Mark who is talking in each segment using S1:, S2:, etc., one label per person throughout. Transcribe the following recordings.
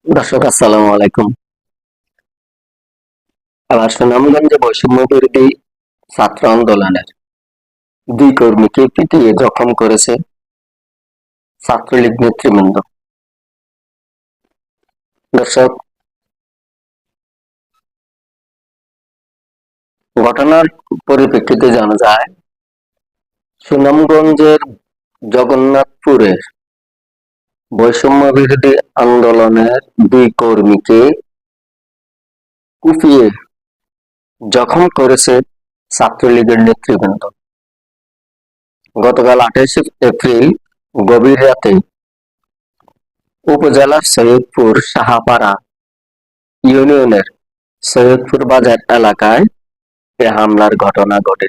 S1: দর্শক আসসালামু আলাইকুম। আবার সুনামগঞ্জে বৈষম্য বিরোধী ছাত্র আন্দোলনের দুই কর্মীকে পিটিয়ে জখম করেছে ছাত্রলীগ নেতৃবৃন্দ। দর্শক, ঘটনার পরিপ্রেক্ষিতে জানা যায় সুনামগঞ্জের জগন্নাথপুরের বৈষম্য বিরোধী আন্দোলনের দুই কর্মীকে কুপিয়ে জখম করেছে ছাত্রলীগের নেতৃবৃন্দ। গতকাল 28 এপ্রিল গভীর রাতে উপজেলার সৈয়দপুর সাহাপাড়া ইউনিয়নের সৈয়দপুর বাজার এলাকায় এ হামলার ঘটনা ঘটে।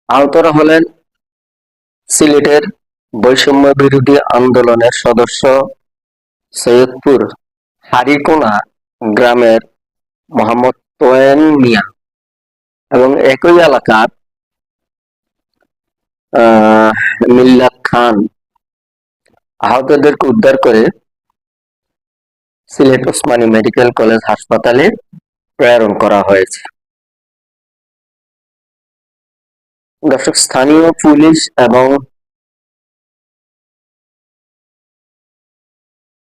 S1: আহতরা হলেন সিলেটের বৈষম্য বিরোধী আন্দোলনের সদস্য সৈয়দপুর হারিকোনা গ্রামের মোহাম্মদ তোয়েন মিয়া এবং একই এলাকার মিল্লাত খান। আহতদেরকে উদ্ধার করে সিলেট ওসমানী মেডিকেল কলেজ হাসপাতালে প্রেরণ করা হয়েছে। দর্শক, স্থানীয় পুলিশ এবং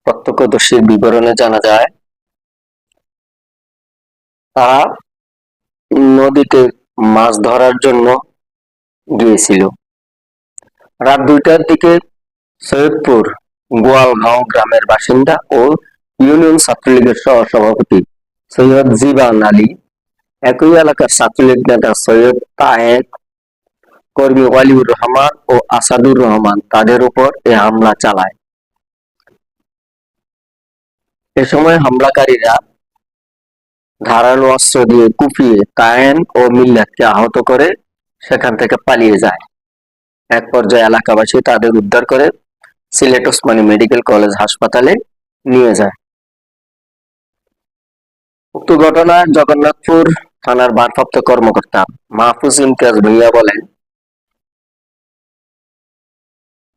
S1: প্রত্যক্ষদর্শীর বিবরণে জানা যায় তারা নদীতে মাছ ধরার জন্য গিয়েছিল। রাত 2টার দিকে সৈয়দপুর গোয়ালগাঁও গ্রামের বাসিন্দা ও ইউনিয়ন ছাত্রলীগের সহ-সভাপতি সৈয়দ জীবান আলী, একই এলাকার ছাত্রলীগ নেতা সৈয়দ তায়েক, কর্মী ওয়ালিউর রহমান ও আসাদুর রহমান তাদের উপর এ হামলা চালায়। এ সময় হামলাকারীরা ধারালো অস্ত্র দিয়ে কুপিয়ে তায়েন ও মিল্লাতকে আহত করে সেখান থেকে পালিয়ে যায়। এক পর্যায়ে এলাকাবাসী তাদের উদ্ধার করে সিলেট ওসমানী মেডিকেল কলেজ হাসপাতালে নিয়ে যায়। উক্ত ঘটনায় জগন্নাথপুর থানার ভারপ্রাপ্ত কর্মকর্তা মাহফুজ ইমতিয়াজ ভূঁইয়া বলেন,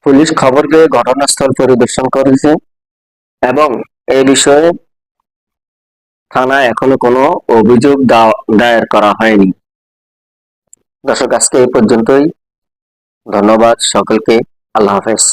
S1: পুলিশ খবর পেয়ে ঘটনাস্থল পরিদর্শন করেছে এবং এ বিষয়ে থানায় এখনো কোনো অভিযোগ দায়ের করা হয়নি। দর্শক, আজকে এই পর্যন্তই। ধন্যবাদ সকলকে। আল্লাহ হাফেজ।